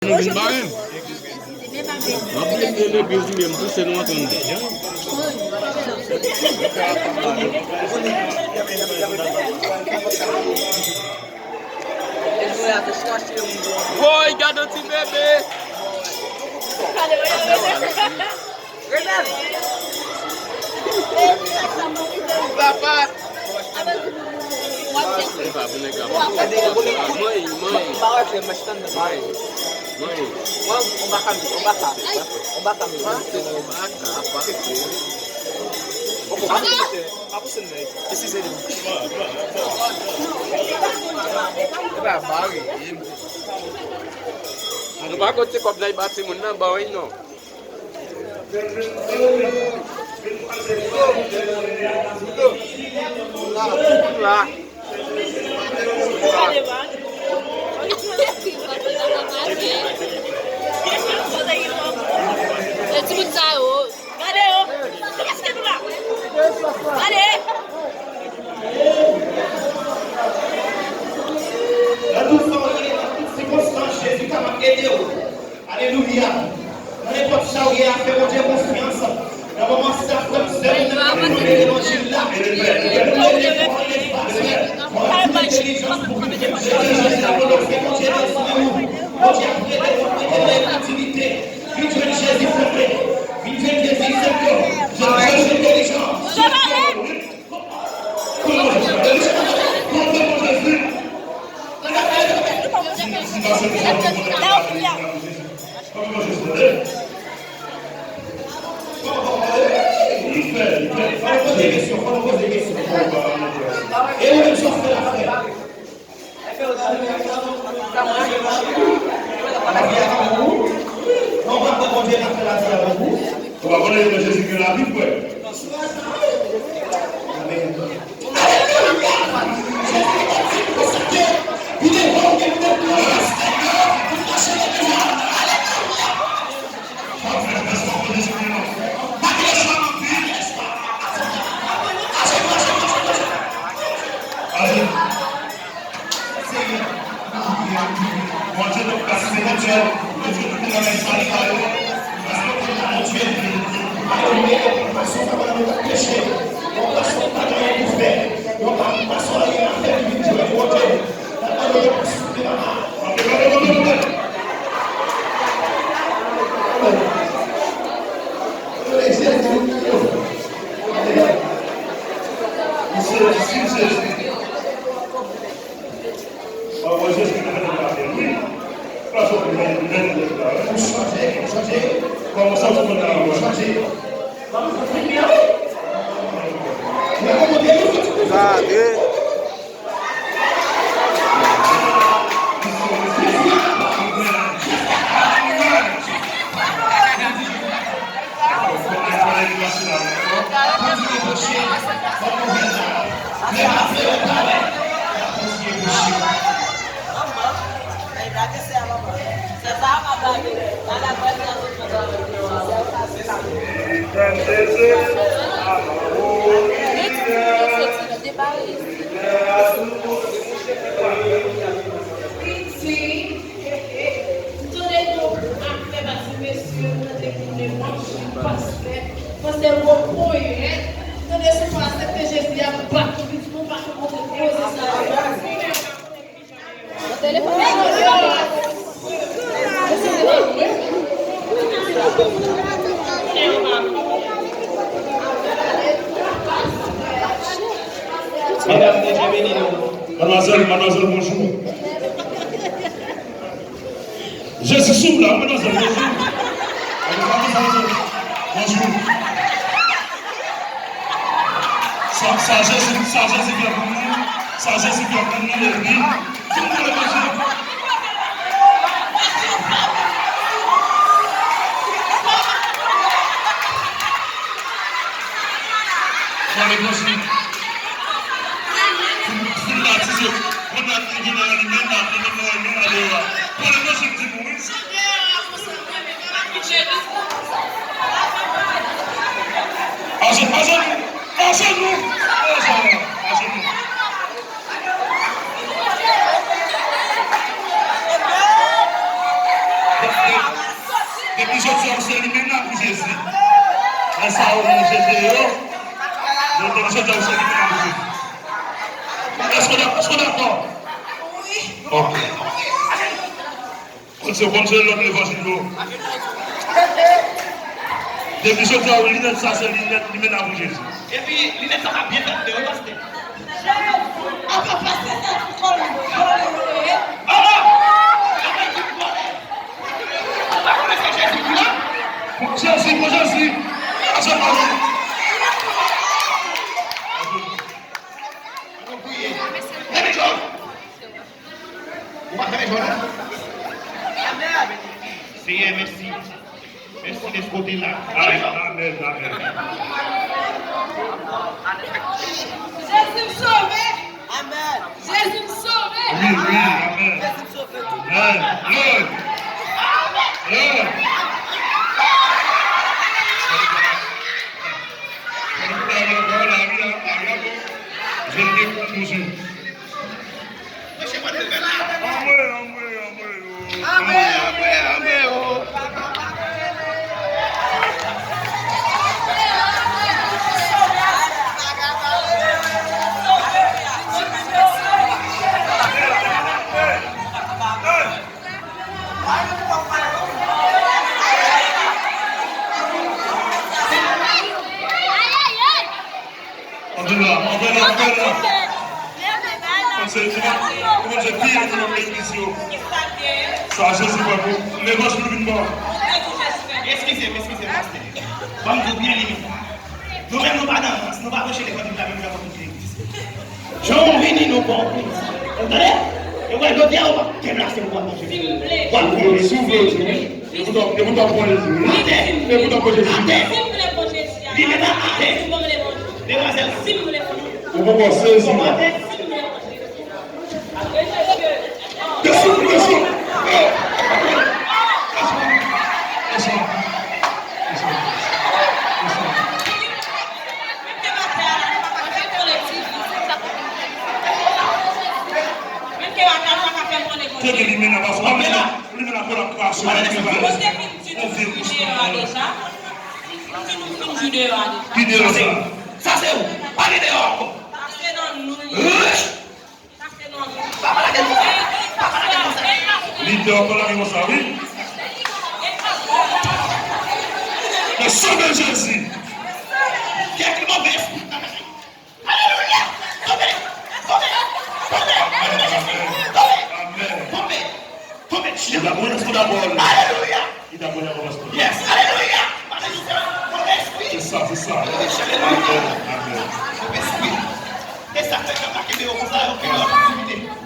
Vin ba men? Apre le bezi men pou se nou atan de. Boy, gado ti bebe. Papa. Ano ba ko check up na ibati mo na baway no? La. Alléluia. N'importe ça où il a fait mon Dieu confiance. Dans le moment ça comme ça, l'évangile là. Mademoiselle, bonjour. Je suis souple là, mademoiselle, bonjour. Bonjour. Sagesse qui a pour nous, sagesse qui a pour nous, les vies. Tout le monde est bonjour. On est bonjour. Depuis je suis maintenant pour Jésus. Et ça, on est Jésus. Donc, je suis maintenant pour Jésus. Est-ce qu'on est d'accord? Oui. Ok. On se contrôle l'autre l'évangile. Depuis je suis lunette, ça c'est lunette, maintenant pour Jésus. Et puis, lunette, ça va bien faire de repasser. Jésus. Seigneur, merci. Merci de ce côté-là. Amen. Jésus me sauve. Amen. Jésus me sauve. Oui, amen. Jésus me sauve. Amen. Comment je prie à mon église. Ça, je sais pas vous. Les vaches pour une mort. Excusez-moi. Comme vous bien limité. Nous-mêmes, nous pas dans nous pas chez les gens qui ont l'église. Jean Vini nous pas. Vous entendez? Et ouais, le diable va déplacer pour manger. S'il vous plaît. Vous t'en prenez les yeux. Et vous t'en prenez les yeux. Demoiselle, S'il vous plaît. Vous pouvez voir ça, Dessus. ça c'est où? Allez dehors. Leader pour la ça, oui. Le sang de Jésus. Quelqu'un m'a fait. Alléluia. Tombez. Il a bon esprit d'abord. Alléluia. Il a bon esprit. Yes. Alléluia. C'est ça. Amen. Et ça fait que vous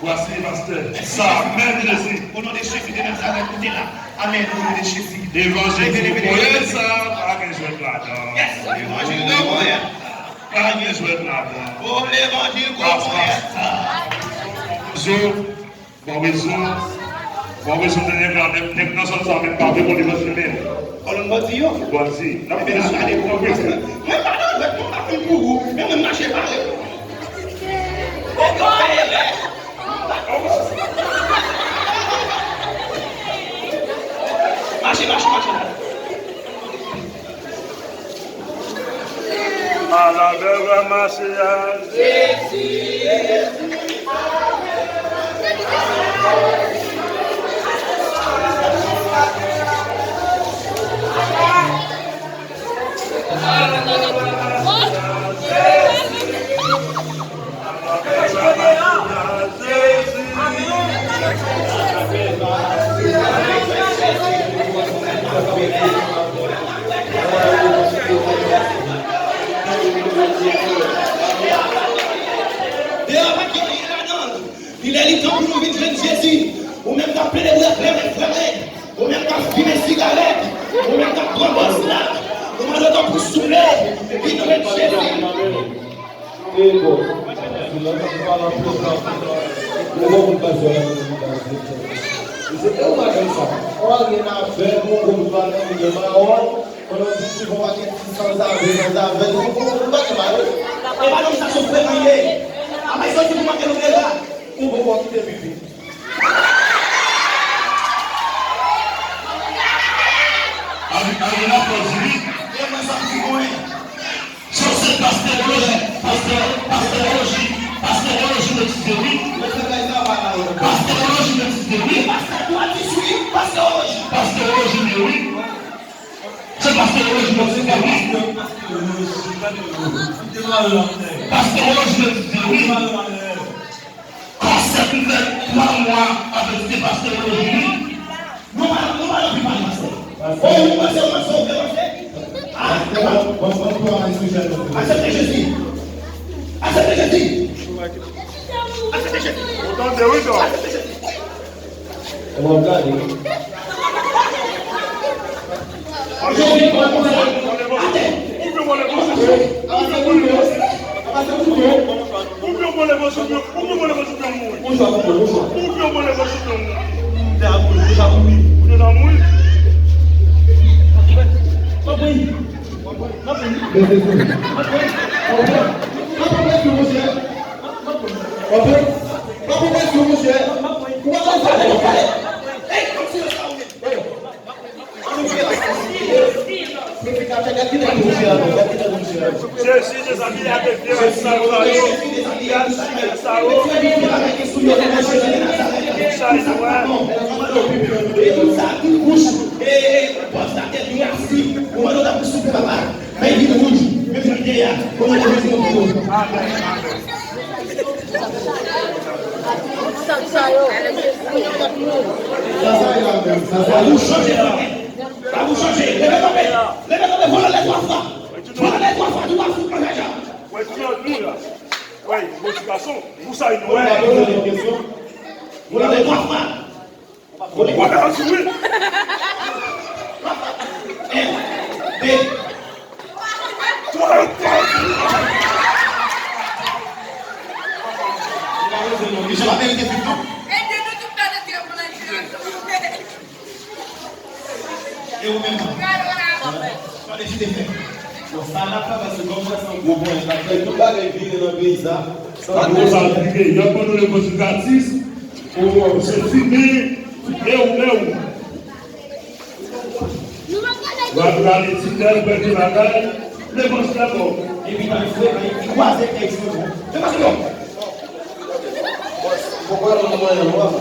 voici, pasteur. Ça, Amen, Jésus. Au nom de Jésus de Nazareth, écoutez là. Amen, au nom de Jésus. L'évangile de Moïse, ça, pas que je vais là-dedans. Yes, l'évangile de Moïse. Pas que je vais là-dedans. Oh, l'évangile de Moïse. Bon, mais je ne sais pas, maintenant, ça ne s'en met pas de mon émotionnel. On va dire. Voici. La Mais non, allez, vous comprenez. Mais pardon, mais pour ma femme pour vous, même ne marchez pas. Marchez. À la belle marcher à Jésus. Il est temps pour nous vite Jésus. Ou même qu'à plein de frères, ou même qu'à fumer cigarette, ou même qu'à prendre un snack, ou même qu'à pour soulever, il nous met Jésus. la poésie. Et moi, ça me dit quoi? Sur cette pastérologie de théorie. Pastérologie de théorie. Pastérologie de oui. C'est pastérologie de théorie. Pastérologie de théorie. Concept net, moi, avec ces pastérologies. Non, madame, acceptez Jésus. Acceptez Jésus. Acceptez Jésus. Autant de oui, non. Vous changez. Levez-moi, voilà les trois fois. Voilà les trois fois. Tu vas foutre ma déjà. Ouais, tu viens nous là. Ouais, motivation. Vous savez, nous. Voilà les trois fois. On va faire un sourire. Je m'appelle des putains. Et vous-même. Ça n'a pas parce que comme ça, c'est un gros point. Ça fait tout pas les villes dans le pays. Ça nous a appliqué. Il y a pas de l'émotion gratis pour se filmer et où. La l'étiquette, le bagage, l'émotion d'abord. Et puis, il croise les textes. C'est pas sûr. Pourquoi on ne voit pas?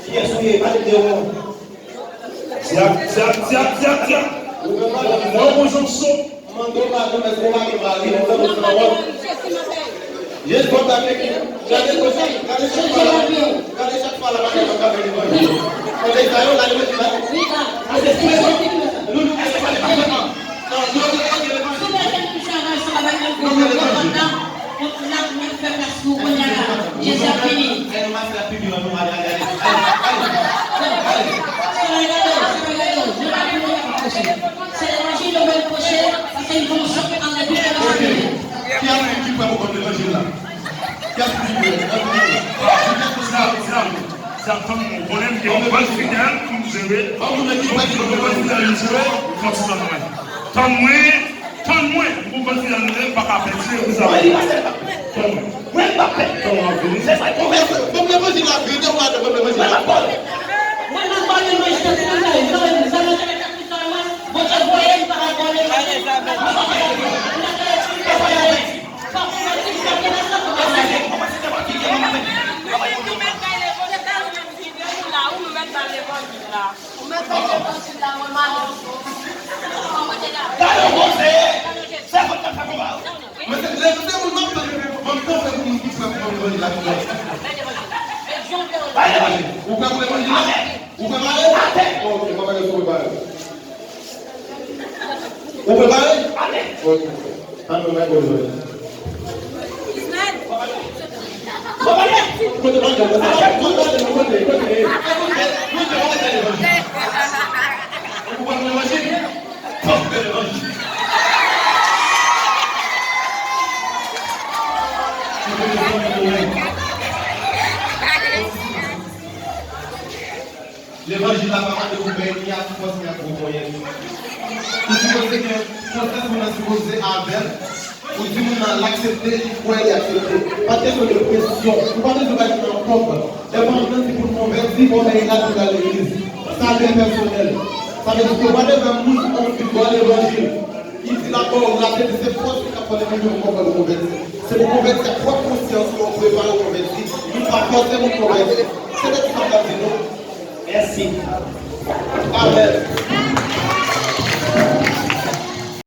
Qui est souillé? Pas de théorie. Tiens. Non, bonjour, son. Yes, bon, regardez chaque fois la c'est l'évangile au même prochain, c'est une fonction en la vie de la famille. Qui a un qui peut avoir l'évangile là? Qui a Ça comme mon problème qui est en bonne finale, comme vous savez, tant moins, vous bonne finale, pas qu'à penser, vous savez. c'est ça, comme l'évangile là, vous devez voir l'évangile là. Vous préparez? Allez. Ok. L'évangile n'a pas de vous bénir, il y a force, il y a gros moyen. Vous supposez que quand on a supposé Abel, vous dites que vous l'accepter, il faut l'accepter. Pas de pression, vous parlez de bâtiment propre. L'évangile, c'est pour convertir, pour aller là dans l'église. Ça, c'est personnel. Ça veut dire que madame nous qui doit l'évangile. Il dit d'abord, la tête de ses proches qui a parlé de nous pour nous convertir. C'est pour convertir sa propre conscience qu'on prépare au convertir. Il ne va pas forcer nous convertir. C'est ce que ça veut dire. Merci. Amen.